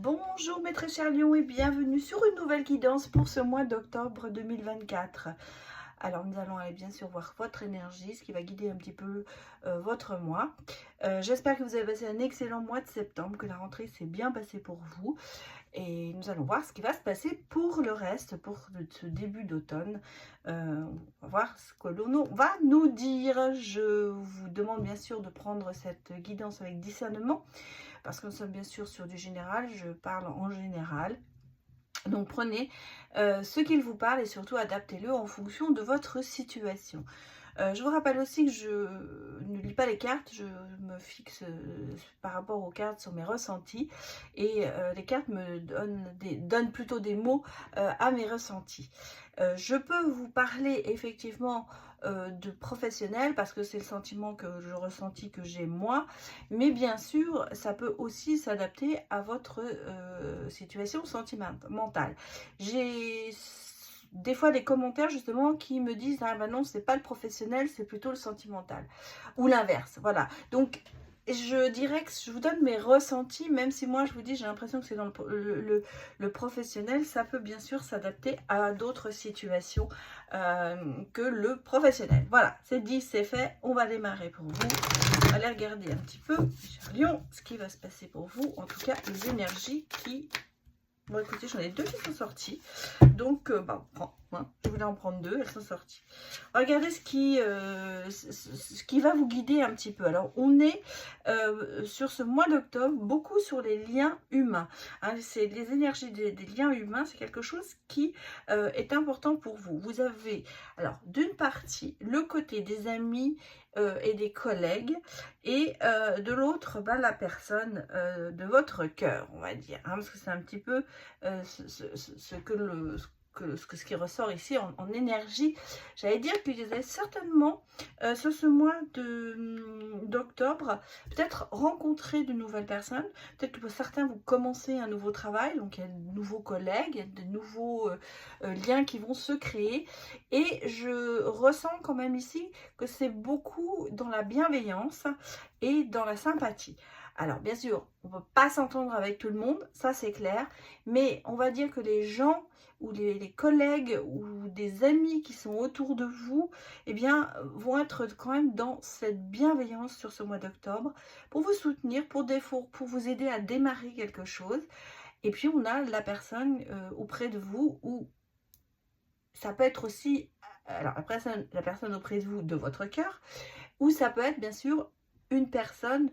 Bonjour mes très chers lions et bienvenue sur une nouvelle guidance pour ce mois d'octobre 2024. Alors nous allons aller bien sûr voir votre énergie, ce qui va guider un petit peu votre mois. J'espère que vous avez passé un excellent mois de septembre, que la rentrée s'est bien passée pour vous. Et nous allons voir ce qui va se passer pour le reste, pour ce début d'automne. On va voir ce que l'on va nous dire. Je vous demande bien sûr de prendre cette guidance avec discernement, parce que nous sommes bien sûr sur du général, je parle en général. Donc prenez ce qu'il vous parle et surtout adaptez-le en fonction de votre situation. Je vous rappelle aussi que je ne lis pas les cartes, je me fixe par rapport aux cartes sur mes ressentis et les cartes me donnent plutôt des mots à mes ressentis. Je peux vous parler effectivement de professionnel parce que c'est le sentiment que je ressentis, que j'ai moi, mais bien sûr ça peut aussi s'adapter à votre situation sentimentale. J'ai des fois des commentaires justement qui me disent ah ben non, c'est pas le professionnel, c'est plutôt le sentimental ou l'inverse. Voilà, donc je dirais que je vous donne mes ressentis, même si moi je vous dis j'ai l'impression que c'est dans le professionnel. Ça peut bien sûr s'adapter à d'autres situations que le professionnel. Voilà, c'est dit, c'est fait, on va démarrer pour vous. On va aller regarder un petit peu, cher Lion, ce qui va se passer pour vous, en tout cas les énergies qui... Bon écoutez, j'en ai deux qui sont sorties, donc bah, je voulais en prendre deux, elles sont sorties. Regardez ce qui va vous guider un petit peu. Alors on est sur ce mois d'octobre beaucoup sur les liens humains, hein, c'est les énergies des liens humains, c'est quelque chose qui est important pour vous. Vous avez alors d'une partie le côté des amis et des collègues, et de l'autre la personne de votre cœur, on va dire, hein, parce que c'est un petit peu ce qui ressort ici en énergie. J'allais dire qu'il y avait certainement sur ce mois d'octobre peut-être rencontrer de nouvelles personnes, peut-être que pour certains vous commencez un nouveau travail, donc il y a de nouveaux collègues, il y a de nouveaux liens qui vont se créer, et je ressens quand même ici que c'est beaucoup dans la bienveillance et dans la sympathie. Alors bien sûr, on ne peut pas s'entendre avec tout le monde, ça c'est clair, mais on va dire que les gens ou les collègues ou des amis qui sont autour de vous, eh bien, vont être quand même dans cette bienveillance sur ce mois d'octobre pour vous soutenir, pour vous aider à démarrer quelque chose. Et puis on a la personne auprès de vous, ou ça peut être aussi, alors la personne auprès de vous de votre cœur, ou ça peut être bien sûr une personne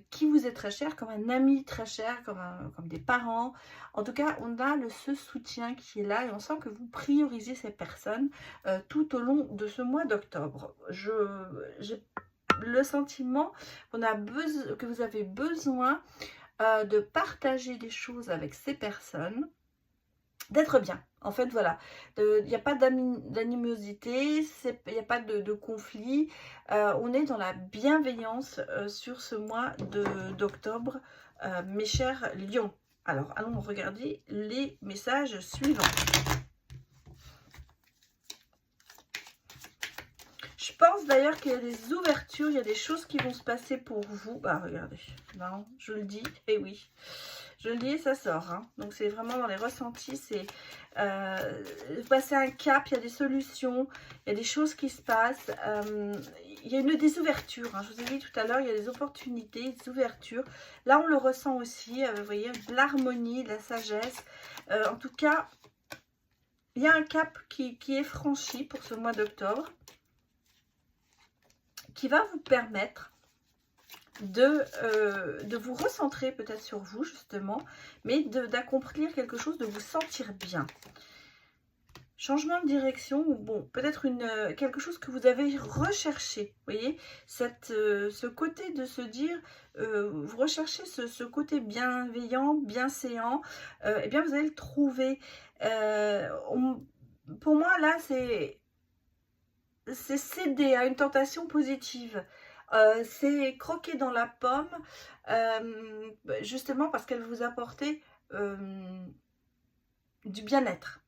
qui vous est très chère, comme un ami très cher, comme des parents. En tout cas, on a ce soutien qui est là et on sent que vous priorisez ces personnes tout au long de ce mois d'octobre. J'ai le sentiment que vous avez besoin de partager des choses avec ces personnes, d'être bien. En fait, voilà, il n'y a pas d'animosité, il n'y a pas de conflit. On est dans la bienveillance sur ce mois d'octobre, mes chers lions. Alors, allons regarder les messages suivants. Je pense d'ailleurs qu'il y a des ouvertures, il y a des choses qui vont se passer pour vous. Bah, regardez, non, je le dis, et oui. Je le dis et ça sort, hein. Donc c'est vraiment dans les ressentis, c'est passer un cap, il y a des solutions, il y a des choses qui se passent, il y a des ouvertures, hein. Je vous ai dit tout à l'heure, il y a des opportunités, des ouvertures. Là on le ressent aussi, vous voyez, de l'harmonie, de la sagesse. En tout cas, il y a un cap qui est franchi pour ce mois d'octobre, qui va vous permettre de vous recentrer peut-être sur vous justement, mais d'accomplir quelque chose, de vous sentir bien. Changement de direction, ou bon, peut-être quelque chose que vous avez recherché, vous voyez, ce côté de se dire, vous recherchez ce côté bienveillant, bienséant, et bien vous allez le trouver. Pour moi là, c'est céder à une tentation positive. C'est croquer dans la pomme, justement parce qu'elle vous apportait du bien-être.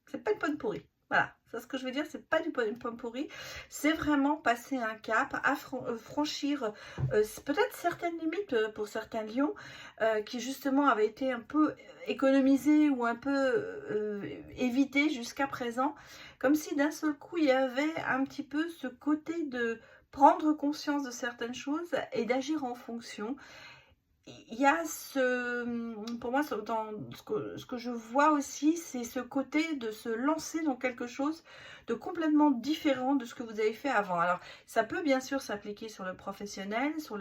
C'est pas une pomme pourrie. Voilà, c'est ce que je veux dire, c'est pas du pomme pourri, c'est vraiment passer un cap, à franchir peut-être certaines limites pour certains lions qui justement avaient été un peu économisés ou un peu évités jusqu'à présent, comme si d'un seul coup il y avait un petit peu ce côté de prendre conscience de certaines choses et d'agir en fonction. Il y a pour moi, dans ce que je vois aussi, c'est ce côté de se lancer dans quelque chose de complètement différent de ce que vous avez fait avant. Alors, ça peut bien sûr s'appliquer sur le professionnel, sur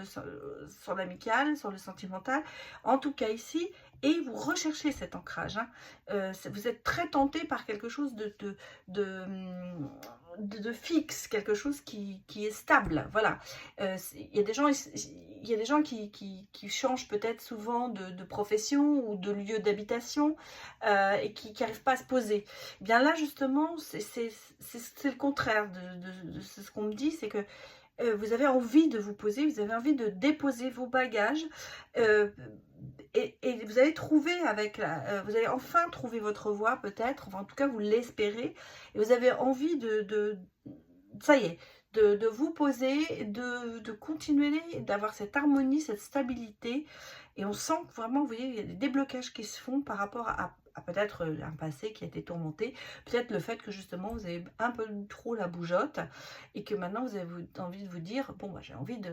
l'amical, sur le sentimental. En tout cas ici, et vous recherchez cet ancrage. Hein. Vous êtes très tenté par quelque chose de fixe, quelque chose qui est stable. Voilà. Il y a des gens... Il y a des gens qui changent peut-être souvent de profession ou de lieu d'habitation et qui n'arrivent pas à se poser. Eh bien là, justement, c'est le contraire de ce qu'on me dit, c'est que vous avez envie de vous poser, vous avez envie de déposer vos bagages euh, et vous allez trouver vous allez enfin trouver votre voie peut-être, enfin en tout cas vous l'espérez, et vous avez envie ça y est, de vous poser, de continuer, d'avoir cette harmonie, cette stabilité. Et on sent que vraiment, vous voyez, il y a des déblocages qui se font par rapport à peut-être un passé qui a été tourmenté. Peut-être le fait que justement, vous avez un peu trop la bougeotte et que maintenant, vous avez envie de vous dire, bon, bah, j'ai envie de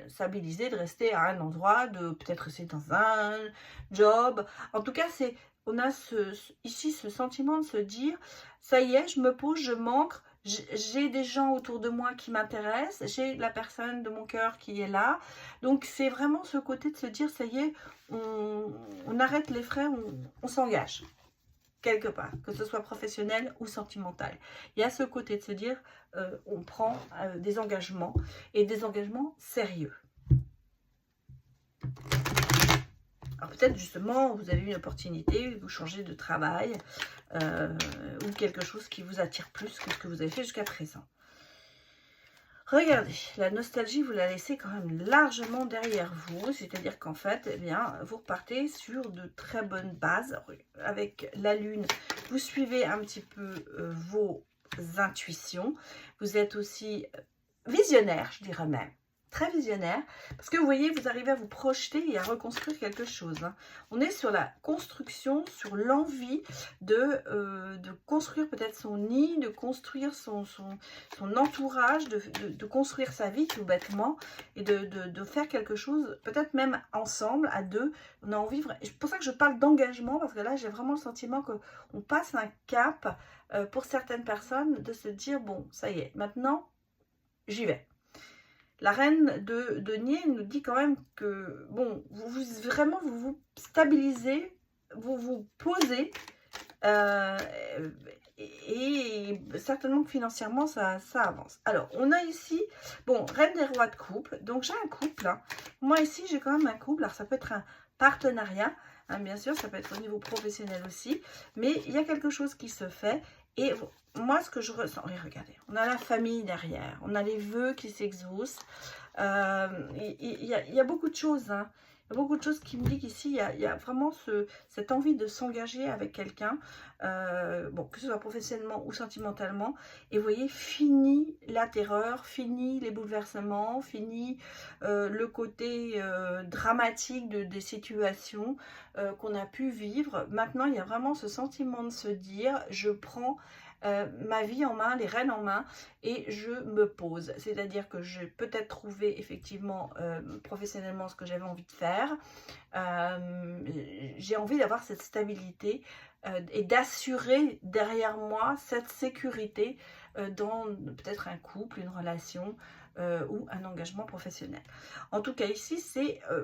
stabiliser, de rester à un endroit, de peut-être rester dans un job. En tout cas, on a ici ce sentiment de se dire, ça y est, je me pose, je m'ancre, j'ai des gens autour de moi qui m'intéressent, j'ai la personne de mon cœur qui est là. Donc c'est vraiment ce côté de se dire, ça y est, on arrête les frais, on s'engage quelque part, que ce soit professionnel ou sentimental. Il y a ce côté de se dire, on prend des engagements et des engagements sérieux. Alors peut-être justement, vous avez une opportunité, vous changez de travail ou quelque chose qui vous attire plus que ce que vous avez fait jusqu'à présent. Regardez, la nostalgie, vous la laissez quand même largement derrière vous, c'est-à-dire qu'en fait, eh bien, vous repartez sur de très bonnes bases. Avec la lune, vous suivez un petit peu vos intuitions. Vous êtes aussi visionnaire, je dirais même. Très visionnaire, parce que vous voyez, vous arrivez à vous projeter et à reconstruire quelque chose. Hein. On est sur la construction, sur l'envie de construire peut-être son nid, de construire son entourage, de construire sa vie tout bêtement, et de faire quelque chose, peut-être même ensemble, à deux. On a envie, c'est pour ça que je parle d'engagement, parce que là, j'ai vraiment le sentiment qu'on passe un cap pour certaines personnes, de se dire, bon, ça y est, maintenant, j'y vais. La reine de denier nous dit quand même que, bon, vraiment, vous vous stabilisez, vous vous posez, et certainement que financièrement, ça avance. Alors, on a ici, bon, reine des rois de couple, donc j'ai un couple. Hein. Moi, ici, j'ai quand même un couple, alors ça peut être un partenariat, hein, bien sûr, ça peut être au niveau professionnel aussi, mais il y a quelque chose qui se fait, et moi, ce que je ressens, regardez, on a la famille derrière, on a les vœux qui s'exaucent, il y a beaucoup de choses, hein. Il y a beaucoup de choses qui me disent qu'ici, il y a vraiment cette envie de s'engager avec quelqu'un, bon, que ce soit professionnellement ou sentimentalement. Et vous voyez, fini la terreur, fini les bouleversements, fini le côté dramatique des situations qu'on a pu vivre. Maintenant, il y a vraiment ce sentiment de se dire, je prends ma vie en main, les rênes en main, et je me pose. C'est-à-dire que j'ai peut-être trouvé effectivement professionnellement ce que j'avais envie de faire. J'ai envie d'avoir cette stabilité et d'assurer derrière moi cette sécurité dans peut-être un couple, une relation ou un engagement professionnel. En tout cas ici,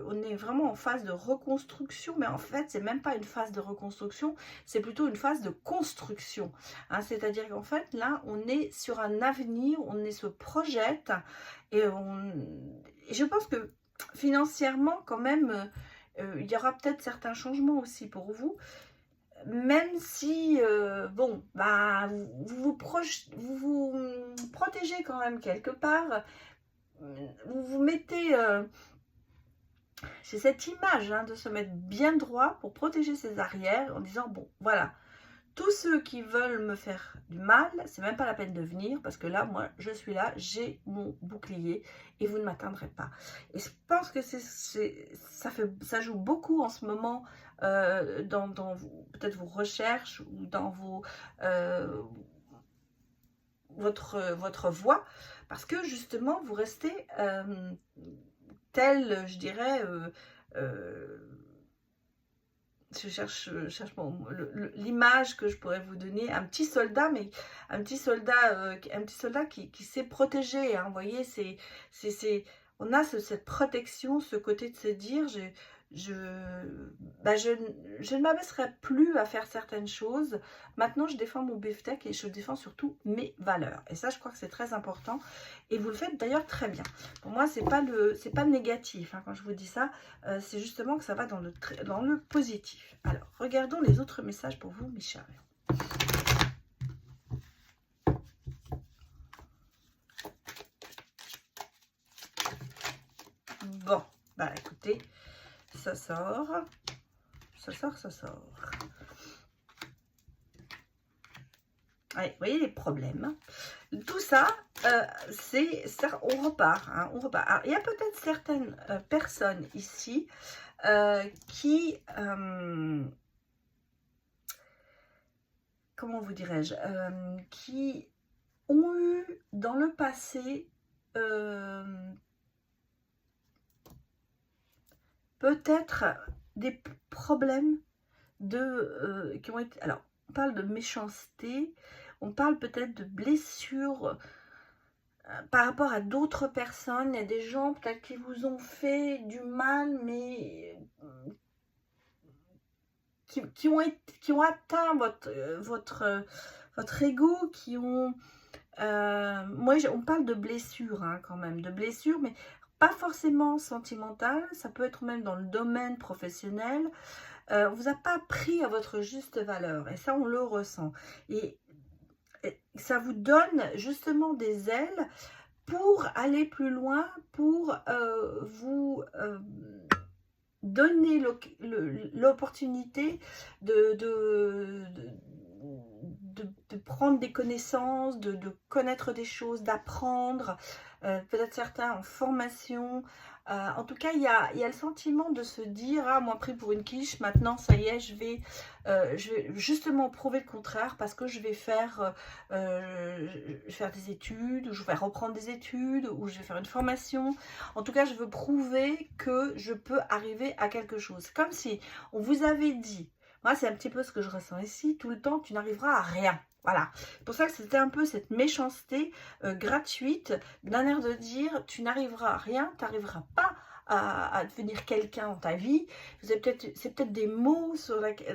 on est vraiment en phase de reconstruction, mais en fait c'est même pas une phase de reconstruction, c'est plutôt une phase de construction. Hein, c'est-à-dire qu'en fait là on est sur un avenir, on se projette et je pense que financièrement quand même il y aura peut-être certains changements aussi pour vous, même si, bon, bah, vous protégez quand même quelque part, vous vous mettez, c'est cette image hein, de se mettre bien droit pour protéger ses arrières en disant, bon, voilà, tous ceux qui veulent me faire du mal, c'est même pas la peine de venir parce que là, moi, je suis là, j'ai mon bouclier et vous ne m'atteindrez pas. Et je pense que ça joue beaucoup en ce moment dans peut-être vos recherches ou dans votre voix, parce que justement, vous restez tel, je dirais, je cherche l'image que je pourrais vous donner, un petit soldat, mais un petit soldat qui sait protéger, hein, vous voyez, on a cette protection, ce côté de se dire, je ne m'abaisserai plus à faire certaines choses. Maintenant, je défends mon beefsteak et je défends surtout mes valeurs. Et ça, je crois que c'est très important. Et vous le faites d'ailleurs très bien. Pour moi, c'est pas négatif, hein, quand je vous dis ça. C'est justement que ça va dans le positif. Alors, regardons les autres messages pour vous, mes chers. Bon, bah écoutez, ça sort. Ouais, vous voyez les problèmes. Tout ça, on repart. Hein, on repart. Alors, il y a peut-être certaines personnes ici qui, comment vous dirais-je, qui ont eu dans le passé peut-être des problèmes qui ont été... Alors, on parle de méchanceté, on parle peut-être de blessures par rapport à d'autres personnes. Il y a des gens peut-être qui vous ont fait du mal, mais qui ont atteint votre ego, qui ont... on parle de blessures, hein, quand même, de blessures, mais pas forcément sentimentales, ça peut être même dans le domaine professionnel. On ne vous a pas pris à votre juste valeur, et ça, on le ressent. Et ça vous donne justement des ailes pour aller plus loin, pour vous donner l'opportunité de prendre des connaissances, de connaître des choses, d'apprendre, peut-être certains en formation. En tout cas, il y a le sentiment de se dire, ah, moi pris pour une quiche, maintenant ça y est, je vais justement prouver le contraire, parce que je vais faire des études, ou je vais reprendre des études, ou je vais faire une formation. En tout cas, je veux prouver que je peux arriver à quelque chose. Comme si on vous avait dit, moi c'est un petit peu ce que je ressens ici, tout le temps, tu n'arriveras à rien. Voilà, c'est pour ça que c'était un peu cette méchanceté gratuite, d'un air de dire, tu n'arriveras à rien, tu n'arriveras pas à devenir quelqu'un dans ta vie. C'est peut-être des mots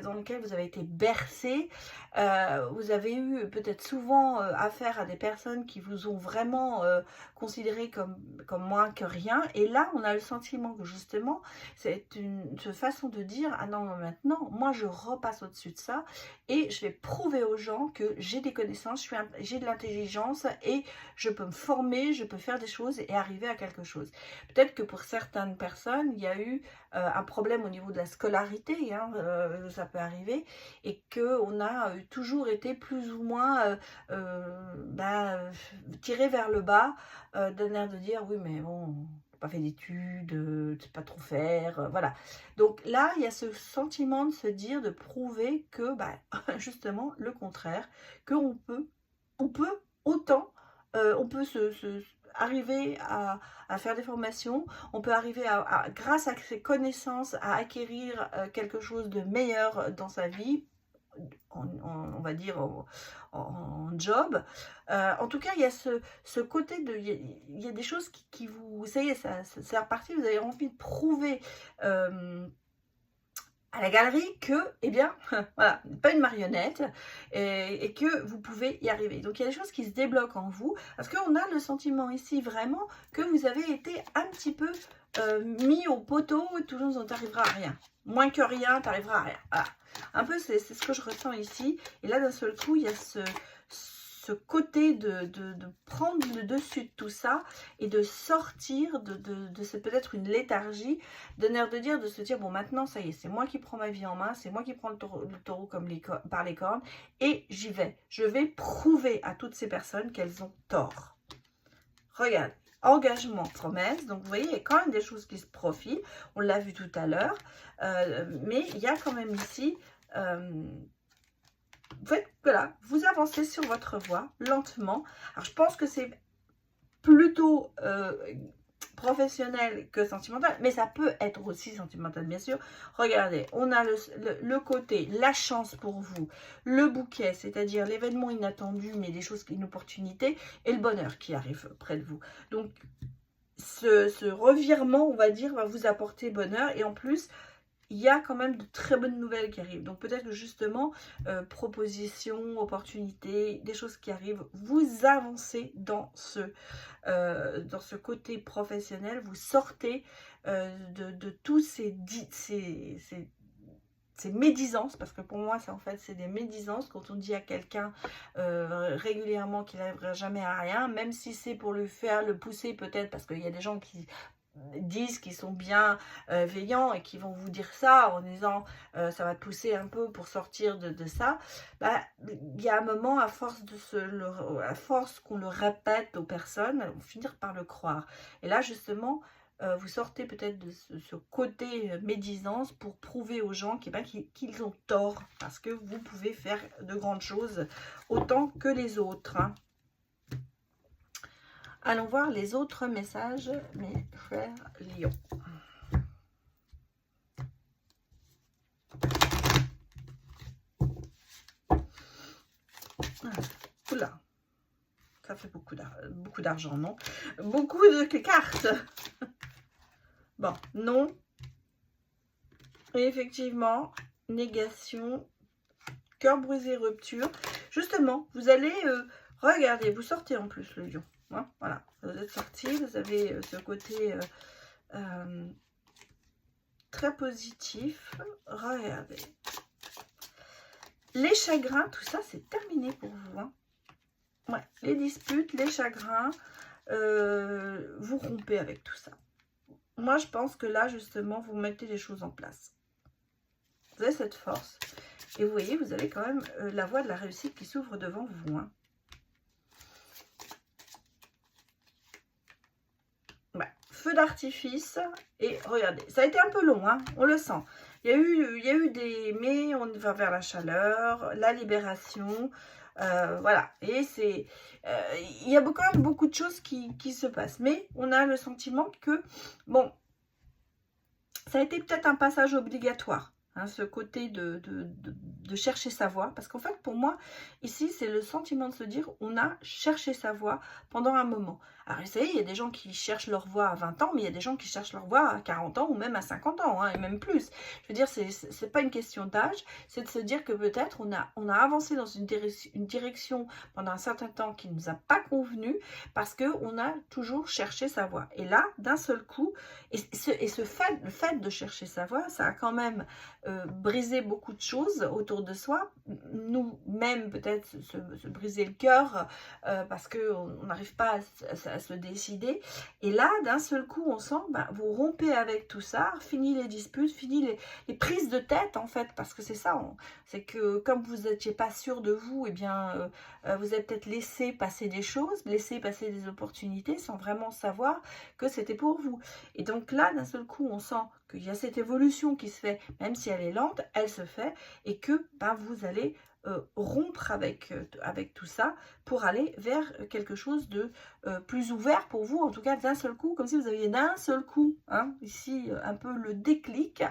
dans lesquels vous avez été bercé. Vous avez eu peut-être souvent affaire à des personnes qui vous ont vraiment considéré comme moins que rien. Et là, on a le sentiment que justement, c'est une façon de dire, ah non, maintenant, moi je repasse au-dessus de ça et je vais prouver aux gens que j'ai des connaissances, j'ai de l'intelligence et je peux me former, je peux faire des choses et arriver à quelque chose. Peut-être que pour certaines personnes, il y a eu un problème au niveau de la scolarité, hein, ça peut arriver, et qu'on a toujours été plus ou moins tiré vers le bas, d'un air de dire, oui mais bon, pas fait d'études, tu sais pas trop faire, voilà. Donc là, il y a ce sentiment de se dire, de prouver que, justement, le contraire, qu'on peut autant, on peut arriver à faire des formations, on peut arriver grâce à ses connaissances, à acquérir quelque chose de meilleur dans sa vie, on va dire en job. En tout cas, il y a ce côté de... Il y a des choses qui vous... Ça y est, c'est reparti, vous avez envie de prouver à la galerie que, eh bien, voilà, pas une marionnette, et que vous pouvez y arriver. Donc, il y a des choses qui se débloquent en vous, parce qu'on a le sentiment ici vraiment que vous avez été un petit peu mis au poteau, et toujours on t'arrivera à rien. Moins que rien, t'arriveras à rien. Voilà. Un peu, c'est ce que je ressens ici. Et là, d'un seul coup, il y a ce côté de prendre le dessus de tout ça et de sortir de peut-être une léthargie, de se dire, bon, maintenant, ça y est, c'est moi qui prends ma vie en main, c'est moi qui prends le taureau comme par les cornes, et j'y vais. Je vais prouver à toutes ces personnes qu'elles ont tort. Regarde, engagement, promesse. Donc, vous voyez, il y a quand même des choses qui se profilent. On l'a vu tout à l'heure. Mais il y a quand même ici... voilà, vous avancez sur votre voie, lentement. Alors, je pense que c'est plutôt professionnel que sentimental, mais ça peut être aussi sentimental, bien sûr. Regardez, on a le côté, la chance pour vous, le bouquet, c'est-à-dire l'événement inattendu, mais des choses, une opportunité, et le bonheur qui arrive près de vous. Donc, ce revirement, on va dire, va vous apporter bonheur, et en plus, il y a quand même de très bonnes nouvelles qui arrivent. Donc peut-être que justement, propositions, opportunités, des choses qui arrivent, vous avancez dans ce côté professionnel, vous sortez de tous ces médisances, parce que pour moi, en fait, c'est des médisances. Quand on dit à quelqu'un régulièrement qu'il n'arrivera jamais à rien, même si c'est pour le faire, le pousser peut-être, parce qu'il y a des gens qui disent qu'ils sont bien veillants et qui vont vous dire ça en disant ça va te pousser un peu pour sortir de ça, bah, il y a un moment, à force qu'on le répète aux personnes, elles vont finir par le croire. Et là justement, vous sortez peut-être de ce côté médisance pour prouver aux gens qu'ils ont tort, parce que vous pouvez faire de grandes choses autant que les autres, hein. Allons voir les autres messages, mes frères lions. Oula, ça fait beaucoup d'argent, non? Beaucoup de cartes. Bon, non. Et effectivement, négation, cœur brisé, rupture. Justement, vous allez, regardez, vous sortez en plus le lion. Hein, voilà, vous êtes sorti, vous avez ce côté très positif. Regardez. Les chagrins, tout ça, c'est terminé pour vous. Hein. Ouais, les disputes, les chagrins, vous rompez avec tout ça. Moi, je pense que là, justement, vous mettez les choses en place. Vous avez cette force. Et vous voyez, vous avez quand même la voie de la réussite qui s'ouvre devant vous. Hein. Ouais, feu d'artifice. Et regardez, ça a été un peu long, hein, on le sent. Il y a eu des... Mais on va vers la chaleur, la libération... voilà, et c'est il y a quand même beaucoup de choses qui se passent, mais on a le sentiment que, bon, ça a été peut-être un passage obligatoire, hein, ce côté de chercher sa voie, parce qu'en fait, pour moi, ici, c'est le sentiment de se dire, on a cherché sa voie pendant un moment. Alors, vous savez, il y a des gens qui cherchent leur voie à 20 ans, mais il y a des gens qui cherchent leur voie à 40 ans ou même à 50 ans, hein, et même plus. Je veux dire, c'est pas une question d'âge, c'est de se dire que peut-être on a avancé dans une direction pendant un certain temps qui ne nous a pas convenu, parce qu'on a toujours cherché sa voie. Et là, d'un seul coup, le fait de chercher sa voie, ça a quand même brisé beaucoup de choses autour de soi, nous-mêmes peut-être se briser le cœur, parce qu'on n'arrive pas à se décider. Et là, d'un seul coup, on sent, ben, vous rompez avec tout ça, fini les disputes, fini les prises de tête, en fait, parce que c'est ça, c'est que comme vous n'étiez pas sûr de vous, eh bien, vous avez peut-être laissé passer des choses, laissé passer des opportunités, sans vraiment savoir que c'était pour vous. Et donc là, d'un seul coup, on sent qu'il y a cette évolution qui se fait, même si elle est lente, elle se fait, et que ben, vous allez rompre avec tout ça pour aller vers quelque chose de plus ouvert pour vous, en tout cas d'un seul coup, comme si vous aviez d'un seul coup, hein, ici un peu le déclic,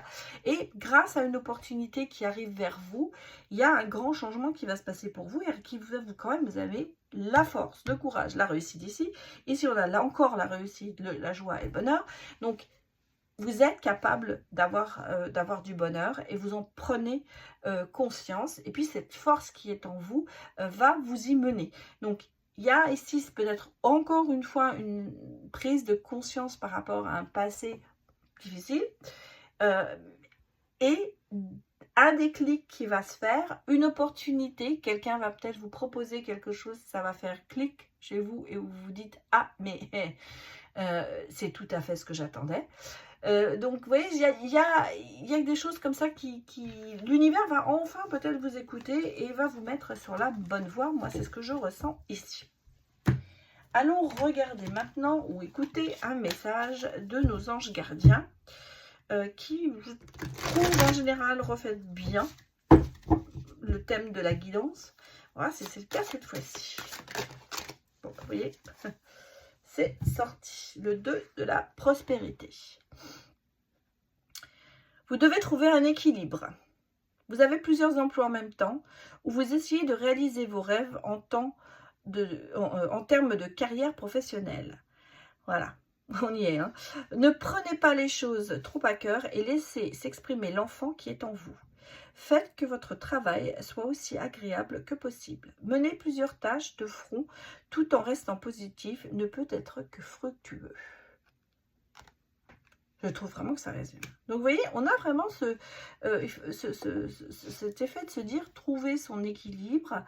et grâce à une opportunité qui arrive vers vous, il y a un grand changement qui va se passer pour vous, et qui quand même, vous avez la force, le courage, la réussite ici. Ici, on a là encore la réussite, la joie et le bonheur. Donc, vous êtes capable d'avoir du bonheur et vous en prenez conscience. Et puis, cette force qui est en vous va vous y mener. Donc, il y a ici peut-être encore une fois une prise de conscience par rapport à un passé difficile. Et un déclic qui va se faire, une opportunité, quelqu'un va peut-être vous proposer quelque chose, ça va faire clic chez vous et vous vous dites « Ah, mais c'est tout à fait ce que j'attendais ». Donc, vous voyez, il y a des choses comme ça qui l'univers va enfin peut-être vous écouter et va vous mettre sur la bonne voie. Moi, c'est ce que je ressens ici. Allons regarder maintenant ou écouter un message de nos anges gardiens qui, je trouve, en général, reflète bien le thème de la guidance. Voilà, c'est le cas cette fois-ci. Donc, vous voyez, c'est sorti. Le 2 de la prospérité. Vous devez trouver un équilibre. Vous avez plusieurs emplois en même temps où vous essayez de réaliser vos rêves en termes de carrière professionnelle. Voilà, on y est. Hein. Ne prenez pas les choses trop à cœur et laissez s'exprimer l'enfant qui est en vous. Faites que votre travail soit aussi agréable que possible. Mener plusieurs tâches de front tout en restant positif ne peut être que fructueux. Je trouve vraiment que ça résume. Donc, vous voyez, on a vraiment cet effet de se dire, trouver son équilibre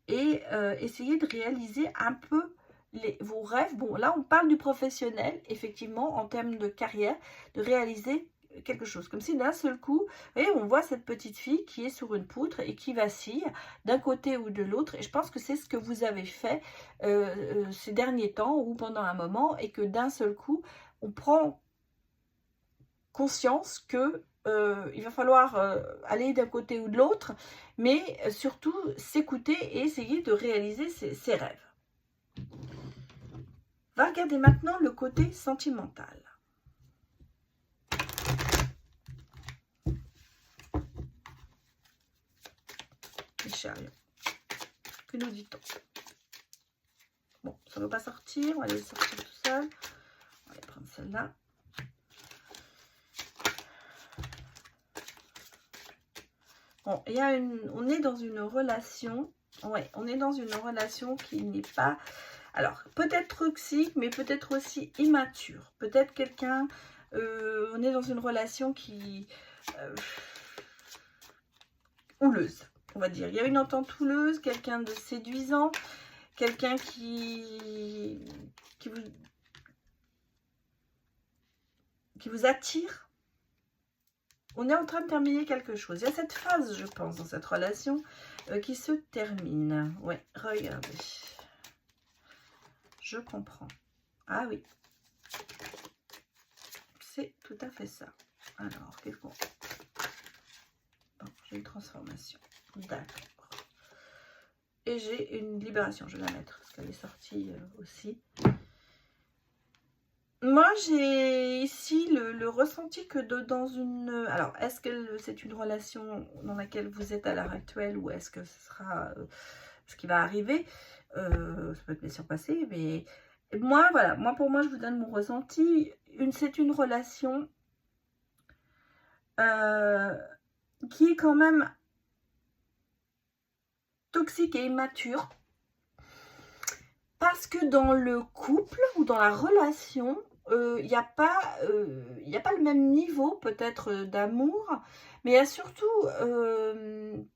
et essayer de réaliser un peu vos rêves. Bon, là, on parle du professionnel, effectivement, en termes de carrière, de réaliser quelque chose. Comme si d'un seul coup, vous voyez, on voit cette petite fille qui est sur une poutre et qui vacille d'un côté ou de l'autre. Et je pense que c'est ce que vous avez fait ces derniers temps ou pendant un moment et que d'un seul coup, on prend conscience que il va falloir aller d'un côté ou de l'autre, mais surtout s'écouter et essayer de réaliser ses rêves. Va regarder maintenant le côté sentimental. Les chariots. Que nous dit-on? Bon, ça ne va pas sortir, on va les sortir tout seul. On va aller prendre celle-là. Bon, on est dans une relation, ouais, on est dans une relation qui n'est pas, alors peut-être toxique, mais peut-être aussi immature. Peut-être quelqu'un, on est dans une relation qui, houleuse, on va dire. Il y a une entente houleuse, quelqu'un de séduisant, quelqu'un qui vous attire. On est en train de terminer quelque chose. Il y a cette phase, je pense, dans cette relation qui se termine. Ouais, regardez. Je comprends. Ah oui. C'est tout à fait ça. Alors, qu'est-ce qu'on... Bon, j'ai une transformation. D'accord. Et j'ai une libération. Je vais la mettre parce qu'elle est sortie aussi. Moi, j'ai ici le ressenti que dans une... Alors, est-ce que c'est une relation dans laquelle vous êtes à l'heure actuelle ou est-ce que ce sera ce qui va arriver? Ça peut être bien sûr passé, mais moi, voilà. Moi, pour moi, je vous donne mon ressenti. C'est une relation qui est quand même toxique et immature. Parce que dans le couple ou dans la relation... il n'y a pas le même niveau peut-être d'amour, mais il y a surtout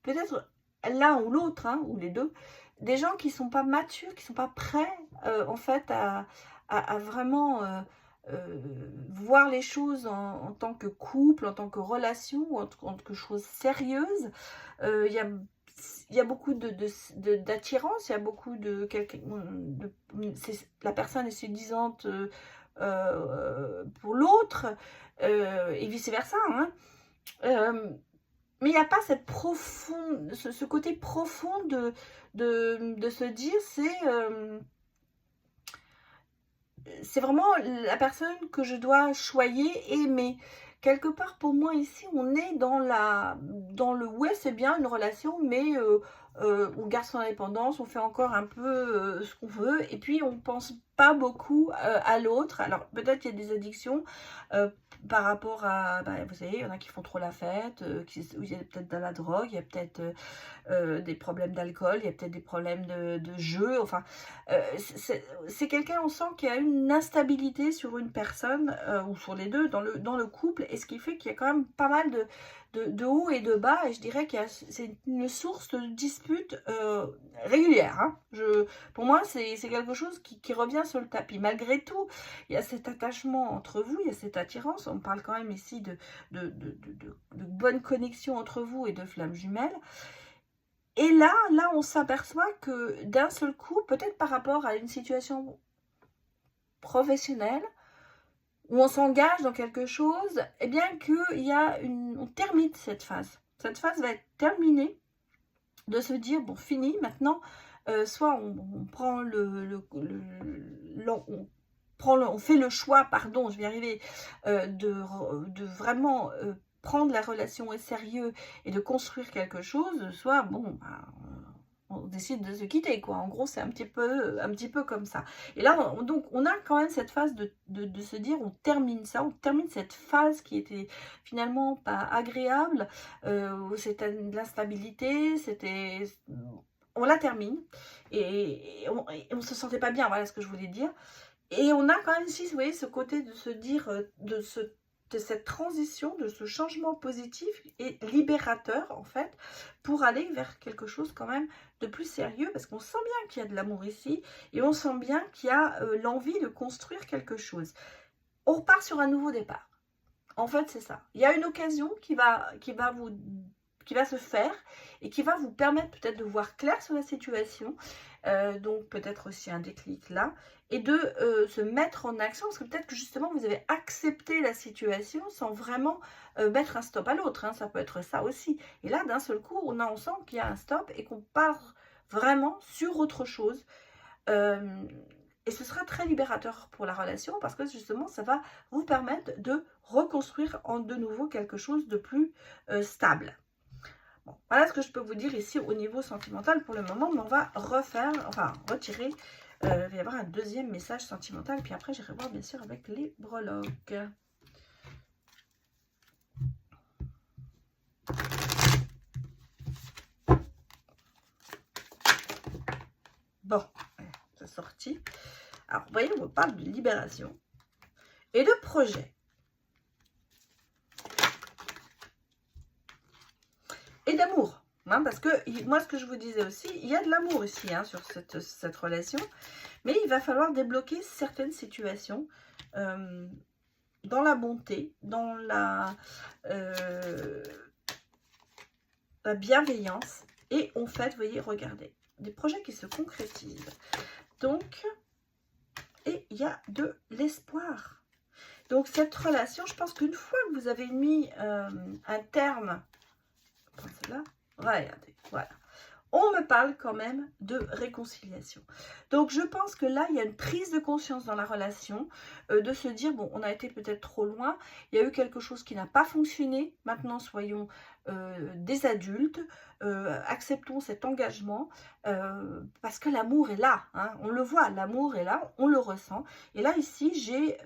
peut-être l'un ou l'autre, hein, ou les deux, des gens qui ne sont pas matures, qui ne sont pas prêts en fait à vraiment voir les choses en tant que couple, en tant que relation, en tant que chose sérieuse. Il y a beaucoup d'attirance, il y a beaucoup la personne est séduisante pour l'autre et vice versa, hein. Mais il n'y a pas cette profonde, ce côté profond de se dire c'est vraiment la personne que je dois choyer, aimer. Quelque part, pour moi, ici, on est dans le ouais, c'est bien une relation, mais on garde son indépendance, on fait encore un peu ce qu'on veut, et puis on pense pas beaucoup à l'autre. Alors peut-être qu'il y a des addictions par rapport à, vous savez, il y en a qui font trop la fête, où il y a peut-être de la drogue, il y a peut-être des problèmes d'alcool, il y a peut-être des problèmes de jeu, enfin, c'est quelqu'un, on sent qu'il y a une instabilité sur une personne, ou sur les deux, dans le couple, et ce qui fait qu'il y a quand même pas mal de hauts et de bas, et je dirais que c'est une source de dispute régulière, hein. Pour moi, c'est quelque chose qui revient sur le tapis. Malgré tout, il y a cet attachement entre vous, il y a cette attirance, on parle quand même ici de bonne connexion entre vous et de flammes jumelles. Et là, on s'aperçoit que d'un seul coup, peut-être par rapport à une situation professionnelle, où on s'engage dans quelque chose, eh bien on termine cette phase. Cette phase va être terminée, de se dire, bon, fini, maintenant, soit on prend on fait le choix, pardon, je vais y arriver, de vraiment prendre la relation au sérieux et de construire quelque chose, soit, bon, on décide de se quitter, quoi. En gros, c'est un petit peu comme ça. Et là, donc, on a quand même cette phase de se dire, on termine ça, on termine cette phase qui était finalement pas agréable, c'était de l'instabilité, on la termine, et on se sentait pas bien, voilà ce que je voulais dire. Et on a quand même ici, vous voyez, ce côté de se dire, de cette transition, de ce changement positif et libérateur, en fait, pour aller vers quelque chose quand même de plus sérieux, parce qu'on sent bien qu'il y a de l'amour ici, et on sent bien qu'il y a l'envie de construire quelque chose. On repart sur un nouveau départ. En fait, c'est ça. Il y a une occasion qui va se faire et qui va vous permettre peut-être de voir clair sur la situation, donc peut-être aussi un déclic là, et de se mettre en action, parce que peut-être que justement vous avez accepté la situation sans vraiment mettre un stop à l'autre, hein, ça peut être ça aussi. Et là, d'un seul coup, on sent qu'il y a un stop et qu'on part vraiment sur autre chose. Et ce sera très libérateur pour la relation, parce que justement, ça va vous permettre de reconstruire de nouveau quelque chose de plus stable. Bon, voilà ce que je peux vous dire ici au niveau sentimental pour le moment, mais on va retirer. Il va y avoir un deuxième message sentimental, puis après j'irai voir bien sûr avec les breloques. Bon, c'est sorti. Alors, vous voyez, on parle de libération et de projet. Et d'amour, hein, parce que moi, ce que je vous disais aussi, il y a de l'amour ici, hein, sur cette relation, mais il va falloir débloquer certaines situations dans la bonté, dans la bienveillance, et en fait, vous voyez, regardez, des projets qui se concrétisent. Donc, et il y a de l'espoir. Donc, cette relation, je pense qu'une fois que vous avez mis un terme, là, regardez, voilà. On me parle quand même de réconciliation. Donc, je pense que là, il y a une prise de conscience dans la relation, de se dire, bon, on a été peut-être trop loin, il y a eu quelque chose qui n'a pas fonctionné, maintenant, soyons des adultes, acceptons cet engagement, parce que l'amour est là, hein, on le voit, l'amour est là, on le ressent. Et là, ici, j'ai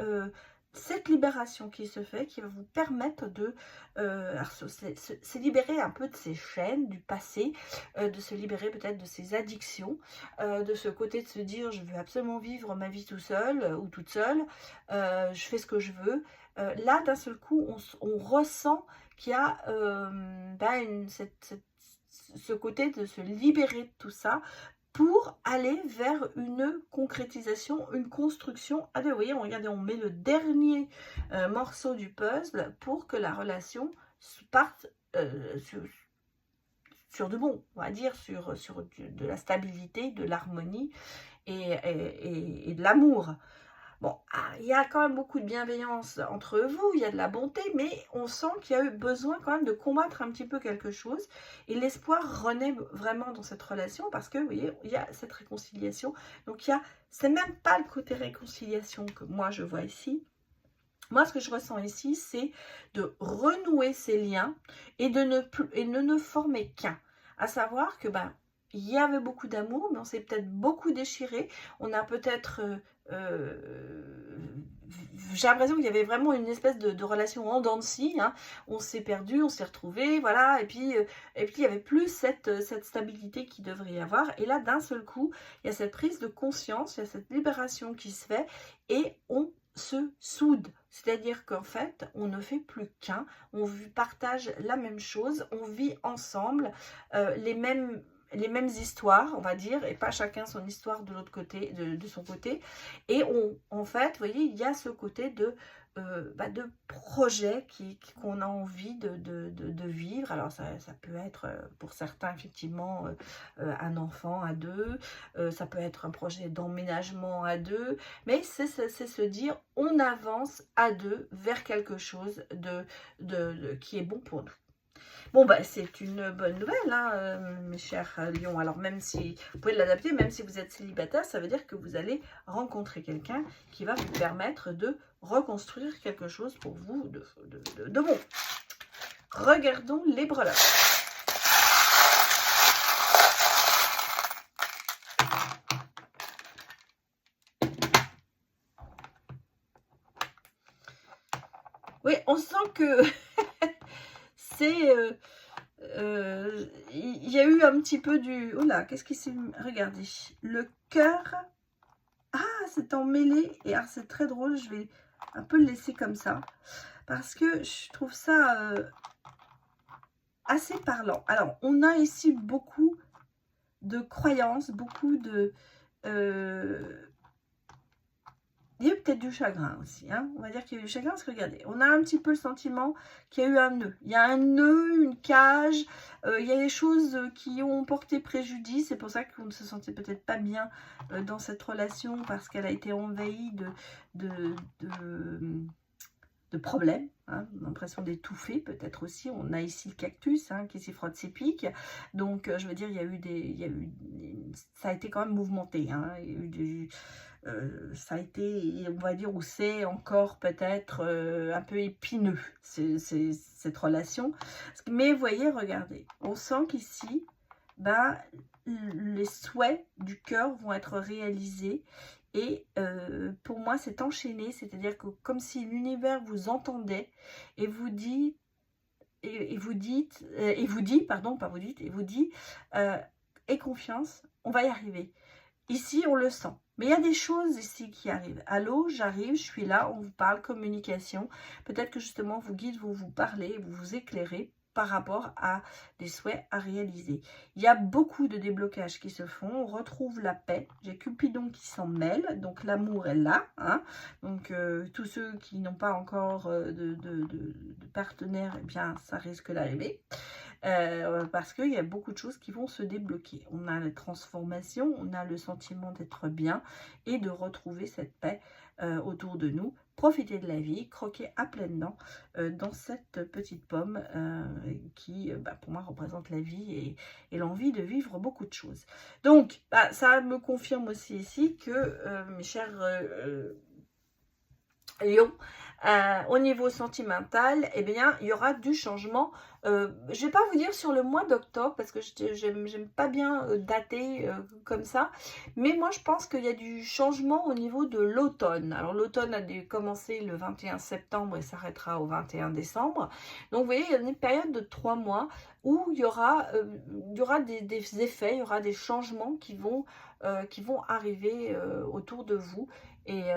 cette libération qui se fait, qui va vous permettre de se libérer un peu de ces chaînes du passé, de se libérer peut-être de ces addictions, de ce côté de se dire je veux absolument vivre ma vie tout seul ou toute seule, je fais ce que je veux. Là, d'un seul coup, on ressent qu'il y a ce côté de se libérer de tout ça, pour aller vers une concrétisation, une construction. Ah, vous voyez, regardez, on met le dernier morceau du puzzle pour que la relation parte sur de bon, on va dire, sur de la stabilité, de l'harmonie et de l'amour. Bon, il y a quand même beaucoup de bienveillance entre vous, il y a de la bonté, mais on sent qu'il y a eu besoin quand même de combattre un petit peu quelque chose. Et l'espoir renaît vraiment dans cette relation, parce que, vous voyez, il y a cette réconciliation. Donc, c'est même pas le côté réconciliation que moi je vois ici. Moi, ce que je ressens ici, c'est de renouer ces liens et de ne former qu'un. À savoir que, il y avait beaucoup d'amour, mais on s'est peut-être beaucoup déchiré. On a peut-être... j'ai l'impression qu'il y avait vraiment une espèce de relation en dents de scie, hein. On s'est perdu, on s'est retrouvé, voilà. Et puis il y avait plus cette stabilité qui devrait y avoir. Et là, d'un seul coup, il y a cette prise de conscience, il y a cette libération qui se fait et on se soude. C'est-à-dire qu'en fait, on ne fait plus qu'un, on partage la même chose, on vit ensemble les mêmes histoires, on va dire, et pas chacun son histoire de l'autre côté, de son côté. Et en fait, vous voyez, il y a ce côté de projet qu'on a envie de vivre. Alors, ça peut être, pour certains, effectivement, un enfant à deux. Ça peut être un projet d'emménagement à deux. Mais c'est se dire, on avance à deux vers quelque chose qui est bon pour nous. Bon, bah, c'est une bonne nouvelle, hein, mes chers lions. Alors, même si vous pouvez l'adapter, même si vous êtes célibataire, ça veut dire que vous allez rencontrer quelqu'un qui va vous permettre de reconstruire quelque chose pour vous de bon. Regardons les breloques. Oui, on sent que c'est... il y a eu un petit peu du... Oh là, qu'est-ce qui s'est... Regardez, le cœur... Ah, c'est emmêlé. Et alors, c'est très drôle, je vais un peu le laisser comme ça. Parce que je trouve ça assez parlant. Alors, on a ici beaucoup de croyances, beaucoup de... il y a peut-être du chagrin aussi, hein. On va dire qu'il y a eu du chagrin parce que regardez, on a un petit peu le sentiment qu'il y a eu un nœud. Il y a un nœud, une cage, il y a des choses qui ont porté préjudice. C'est pour ça qu'on ne se sentait peut-être pas bien dans cette relation parce qu'elle a été envahie de problèmes, hein, l'impression d'étouffer peut-être aussi. On a ici le cactus qui s'y frotte ses pics. Donc, je veux dire, ça a été quand même mouvementé. Hein, il y a eu ça a été, on va dire, où c'est encore peut-être un peu épineux, cette relation. Mais vous voyez, regardez, on sent qu'ici, les souhaits du cœur vont être réalisés. Et pour moi, c'est enchaîné, c'est-à-dire que comme si l'univers vous entendait et vous dit, aie confiance, on va y arriver. Ici, on le sent. Mais il y a des choses ici qui arrivent. Allô, j'arrive, je suis là, on vous parle, communication. Peut-être que justement, vos guides vont vous parler, vous éclairer par rapport à des souhaits à réaliser. Il y a beaucoup de déblocages qui se font. On retrouve la paix. J'ai Cupidon qui s'en mêle. Donc, l'amour est là. Hein. Donc, tous ceux qui n'ont pas encore de partenaire, eh bien, ça risque d'arriver. Parce qu'il y a beaucoup de choses qui vont se débloquer. On a la transformation, on a le sentiment d'être bien et de retrouver cette paix autour de nous. Profitez de la vie, croquez à pleines dents dans cette petite pomme qui, pour moi, représente la vie et l'envie de vivre beaucoup de choses. Donc, ça me confirme aussi ici que, mes chers Lions, au niveau sentimental, eh bien, il y aura du changement. Je ne vais pas vous dire sur le mois d'octobre, parce que j'aime pas bien dater comme ça. Mais moi, je pense qu'il y a du changement au niveau de l'automne. Alors, l'automne a dû commencer le 21 septembre et s'arrêtera au 21 décembre. Donc, vous voyez, il y a une période de 3 mois où il y aura des effets, il y aura des changements qui vont arriver autour de vous. Et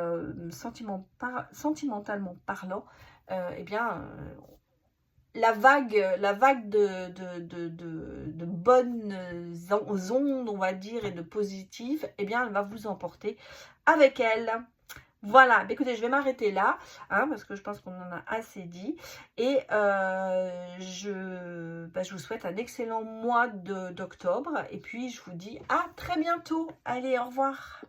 sentimentalement parlant, eh bien, la vague de bonnes ondes, on va dire, et de positif, eh bien, elle va vous emporter avec elle. Voilà, écoutez, je vais m'arrêter là, parce que je pense qu'on en a assez dit. Et je vous souhaite un excellent mois d'octobre. Et puis, je vous dis à très bientôt. Allez, au revoir.